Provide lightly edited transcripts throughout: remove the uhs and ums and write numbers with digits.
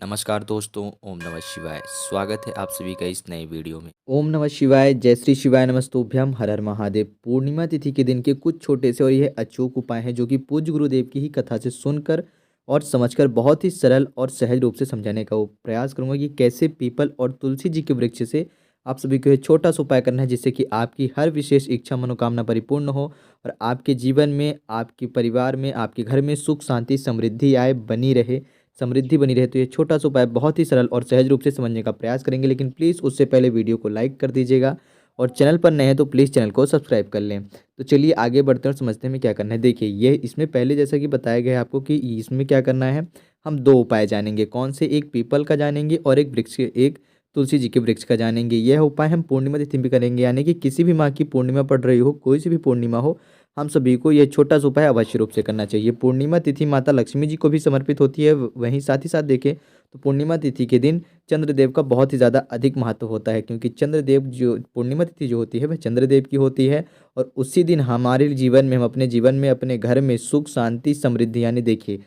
नमस्कार दोस्तों, ओम नमः शिवाय। स्वागत है आप सभी का इस नए वीडियो में। ओम नमः शिवाय, जय श्री शिवाय, नमस्तुभ्यम, हर हर महादेव। पूर्णिमा तिथि के दिन के कुछ छोटे से और यह अचूक उपाय हैं जो कि पूज्य गुरुदेव की ही कथा से सुनकर और समझकर बहुत ही सरल और सहज रूप से समझाने का वो प्रयास करूंगा कि कैसे पीपल और तुलसी जी के वृक्ष से आप सभी को यह छोटा सा उपाय करना है जिससे कि आपकी हर विशेष इच्छा मनोकामना परिपूर्ण हो और आपके जीवन में, आपके परिवार में, आपके घर में सुख शांति समृद्धि आए, बनी रहे, समृद्धि बनी रहे। तो ये छोटा सा उपाय बहुत ही सरल और सहज रूप से समझने का प्रयास करेंगे, लेकिन प्लीज़ उससे पहले वीडियो को लाइक कर दीजिएगा और चैनल पर नए हैं तो प्लीज़ चैनल को सब्सक्राइब कर लें। तो चलिए आगे बढ़ते हैं और समझते हैं हमें क्या करना है। देखिए, ये इसमें पहले जैसा कि बताया गया है आपको कि इसमें क्या करना है, हम दो उपाय जानेंगे। कौन से? एक पीपल का जानेंगे और एक तुलसी जी के वृक्ष का जानेंगे। यह उपाय हम पूर्णिमा तिथि में करेंगे, यानी कि किसी भी माह की पूर्णिमा पड़ रही हो, कोई सी भी पूर्णिमा हो, हम सभी को यह छोटा सा उपाय अवश्य रूप से करना चाहिए। पूर्णिमा तिथि माता लक्ष्मी जी को भी समर्पित होती है। वहीं साथ ही साथ देखें तो पूर्णिमा तिथि के दिन चंद्रदेव का बहुत ही ज़्यादा अधिक महत्व होता है, क्योंकि चंद्रदेव जो पूर्णिमा तिथि जो होती है वह चंद्रदेव की होती है। और उसी दिन हमारे जीवन में, हम अपने जीवन में, अपने घर में सुख शांति समृद्धि, यानी देखिए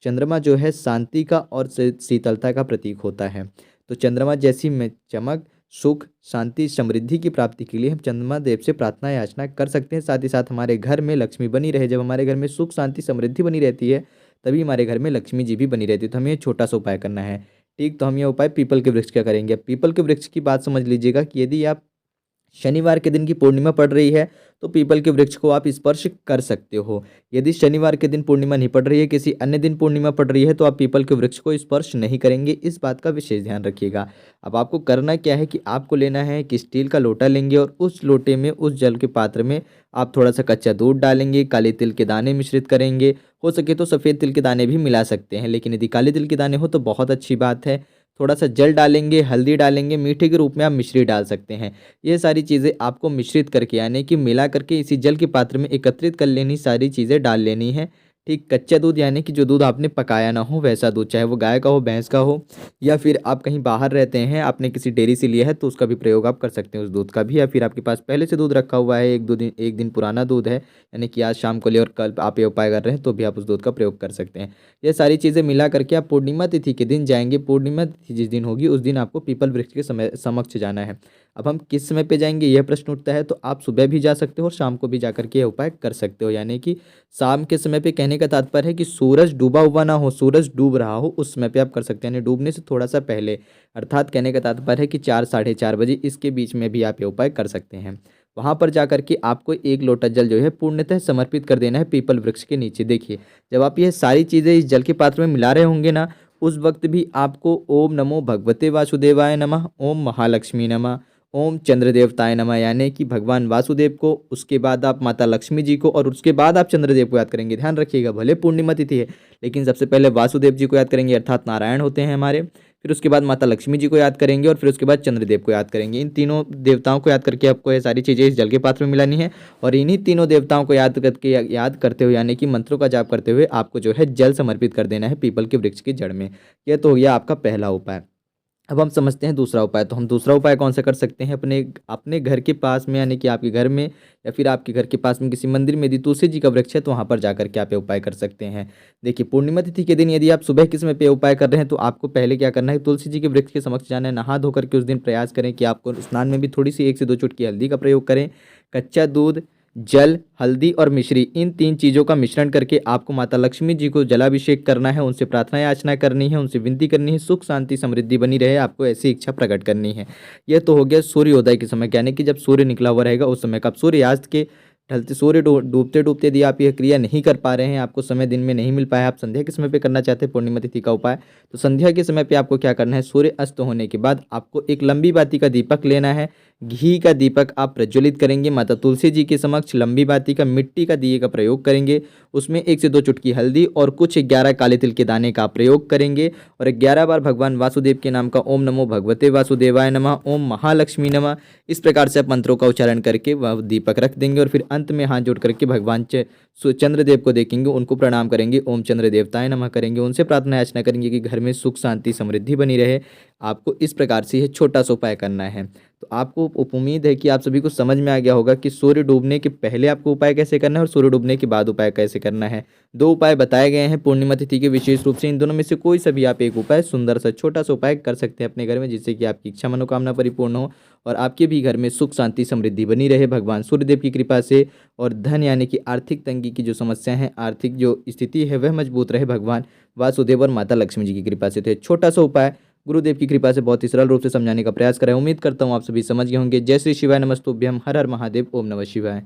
चंद्रमा जो है शांति का और शीतलता का प्रतीक होता है। तो चंद्रमा जैसी में चमक, सुख शांति समृद्धि की प्राप्ति के लिए हम चंद्रमा देव से प्रार्थना याचना कर सकते हैं। साथ ही साथ हमारे घर में लक्ष्मी बनी रहे, जब हमारे घर में सुख शांति समृद्धि बनी रहती है तभी हमारे घर में लक्ष्मी जी भी बनी रहती है। तो हमें ये छोटा सा उपाय करना है। ठीक, तो हम ये उपाय पीपल के वृक्ष का करेंगे। अब पीपल के वृक्ष की बात समझ लीजिएगा कि यदि आप शनिवार के दिन की पूर्णिमा पड़ रही है तो पीपल के वृक्ष को आप स्पर्श कर सकते हो। यदि शनिवार के दिन पूर्णिमा नहीं पड़ रही है, किसी अन्य दिन पूर्णिमा पड़ रही है, तो आप पीपल के वृक्ष को स्पर्श नहीं करेंगे। इस बात का विशेष ध्यान रखिएगा। अब आपको करना क्या है कि आपको लेना है कि स्टील का लोटा लेंगे और उस लोटे में, उस जल के पात्र में आप थोड़ा सा कच्चा दूध डालेंगे, काले तिल के दाने मिश्रित करेंगे। हो सके तो सफ़ेद तिल के दाने भी मिला सकते हैं, लेकिन यदि काले तिल के दाने हो तो बहुत अच्छी बात है। थोड़ा सा जल डालेंगे, हल्दी डालेंगे, मीठे के रूप में आप मिश्री डाल सकते हैं। ये सारी चीज़ें आपको मिश्रित करके, यानी कि मिला करके इसी जल के पात्र में एकत्रित कर लेनी, सारी चीज़ें डाल लेनी है। ठीक, कच्चा दूध यानी कि जो दूध आपने पकाया ना हो वैसा दूध, चाहे वो गाय का हो, भैंस का हो, या फिर आप कहीं बाहर रहते हैं, आपने किसी डेयरी से लिया है तो उसका भी प्रयोग आप कर सकते हैं, उस दूध का भी। या फिर आपके पास पहले से दूध रखा हुआ है, एक दिन पुराना दूध है, यानी कि आज शाम को ले और कल आप ये उपाय कर रहे हैं, तो भी आप उस दूध का प्रयोग कर सकते हैं। ये सारी चीज़ें मिला करके आप पूर्णिमा तिथि के दिन जाएंगे। पूर्णिमा तिथि जिस दिन होगी उस दिन आपको पीपल वृक्ष के समक्ष जाना है। अब हम किस समय पे जाएंगे यह प्रश्न उठता है, तो आप सुबह भी जा सकते हो और शाम को भी जा करके यह उपाय कर सकते हो। यानी कि शाम के समय पे कहने का तात्पर्य है कि सूरज डूबा हुआ ना हो, सूरज डूब रहा हो, उस समय पे आप कर सकते हैं, यानी डूबने से थोड़ा सा पहले। अर्थात कहने का तात्पर्य है कि 4 साढ़े 4 बजे, इसके बीच में भी आप ये उपाय कर सकते हैं। वहाँ पर जा कर के आपको एक लोटा जल जो है पूर्णतः समर्पित कर देना है पीपल वृक्ष के नीचे। देखिए, जब आप ये सारी चीज़ें इस जल के पात्र में मिला रहे होंगे ना, उस वक्त भी आपको ओम नमो भगवते वासुदेवाय नमः, ओम महालक्ष्मी नमः, ओम चंद्र देवताय नमः, यानी कि भगवान वासुदेव को, उसके बाद आप माता लक्ष्मी जी को और उसके बाद आप चंद्रदेव को याद करेंगे। ध्यान रखिएगा, भले पूर्णिमा तिथि है लेकिन सबसे पहले वासुदेव जी को याद करेंगे, अर्थात नारायण होते हैं हमारे। फिर उसके बाद माता लक्ष्मी जी को याद करेंगे और फिर उसके बाद चंद्रदेव को याद करेंगे। इन तीनों देवताओं को याद करके आपको ये सारी चीज़ें इस जल के पात्र में मिलानी है। और इन्हीं तीनों देवताओं को याद करते हुए, यानी कि मंत्रों का जाप करते हुए आपको जो है जल समर्पित कर देना है पीपल के वृक्ष की जड़ में। यह तो हो गया आपका पहला उपाय। अब हम समझते हैं दूसरा उपाय। तो हम दूसरा उपाय कौन सा कर सकते हैं? अपने अपने घर के पास में, यानी कि आपके घर में या फिर आपके घर के पास में किसी मंदिर में यदि तुलसी जी का वृक्ष है तो वहाँ पर जाकर के आप ये उपाय कर सकते हैं। देखिए, पूर्णिमा तिथि के दिन यदि आप सुबह के समय पे ये उपाय कर रहे हैं तो आपको पहले क्या करना है, तुलसी जी के वृक्ष के समक्ष जाना है। नहा धो करके उस दिन प्रयास करें कि आपको स्नान में भी थोड़ी सी 1 से 2 चुटकी हल्दी का प्रयोग करें। कच्चा दूध, जल, हल्दी और मिश्री, इन 3 चीज़ों का मिश्रण करके आपको माता लक्ष्मी जी को जलाभिषेक करना है, उनसे प्रार्थना याचना करनी है, उनसे विनती करनी है, सुख शांति समृद्धि बनी रहे, आपको ऐसी इच्छा प्रकट करनी है। यह तो हो गया सूर्योदय के समय, यानी कि जब सूर्य निकला हुआ रहेगा उस समय का। अब सूर्यास्त के ढलते, सूर्य डूबते डूबते यदि आप यह क्रिया नहीं कर पा रहे हैं, आपको समय दिन में नहीं मिल पाया, आप संध्या के समय पे करना चाहते हैं पूर्णिमा तिथि का उपाय, तो संध्या के समय पे आपको क्या करना है, सूर्य अस्त होने के बाद आपको एक लंबी बाती का दीपक लेना है। घी का दीपक आप प्रज्वलित करेंगे, माता तुलसी जी के समक्ष लंबी बाती का मिट्टी का दिए का प्रयोग करेंगे। उसमें 1 से 2 चुटकी हल्दी और कुछ 11 काले तिल के दाने का प्रयोग करेंगे और 11 बार भगवान वासुदेव के नाम का ओम नमो भगवते वासुदेवाय नमः, ओम महालक्ष्मी नमः, इस प्रकार से आप मंत्रों का उच्चारण करके वह दीपक रख देंगे। और फिर अंत में हाथ जोड़ करके भगवान चंद्रदेव को देखेंगे, उनको प्रणाम करेंगे, ओम चंद्र देवताय नमः करेंगे, उनसे प्रार्थना याचना करेंगे कि घर में सुख शांति समृद्धि बनी रहे, आपको इस प्रकार से यह छोटा सा उपाय करना है। तो आपको उम्मीद है कि आप सभी को समझ में आ गया होगा कि सूर्य डूबने के पहले आपको उपाय कैसे करना है और सूर्य डूबने के बाद उपाय कैसे करना है। 2 उपाय बताए गए हैं पूर्णिमा तिथि के, विशेष रूप से इन दोनों में से कोई सा भी आप एक उपाय, सुंदर सा छोटा सा उपाय कर सकते हैं अपने घर में, जिससे कि आपकी इच्छा मनोकामना परिपूर्ण हो और आपके भी घर में सुख शांति समृद्धि बनी रहे भगवान सूर्यदेव की कृपा से। और धन यानी कि आर्थिक तंगी की जो समस्या है, आर्थिक जो स्थिति है, वह मजबूत रहे भगवान वासुदेव और माता लक्ष्मी जी की कृपा से। तो ये छोटा सा उपाय गुरुदेव की कृपा से बहुत ही सरल रूप से समझाने का प्रयास करें। उम्मीद करता हूँ आप सभी समझ गए होंगे। जय श्री शिवाय, नमस्तुभ्यम, हर हर महादेव, ओम नमः शिवाय।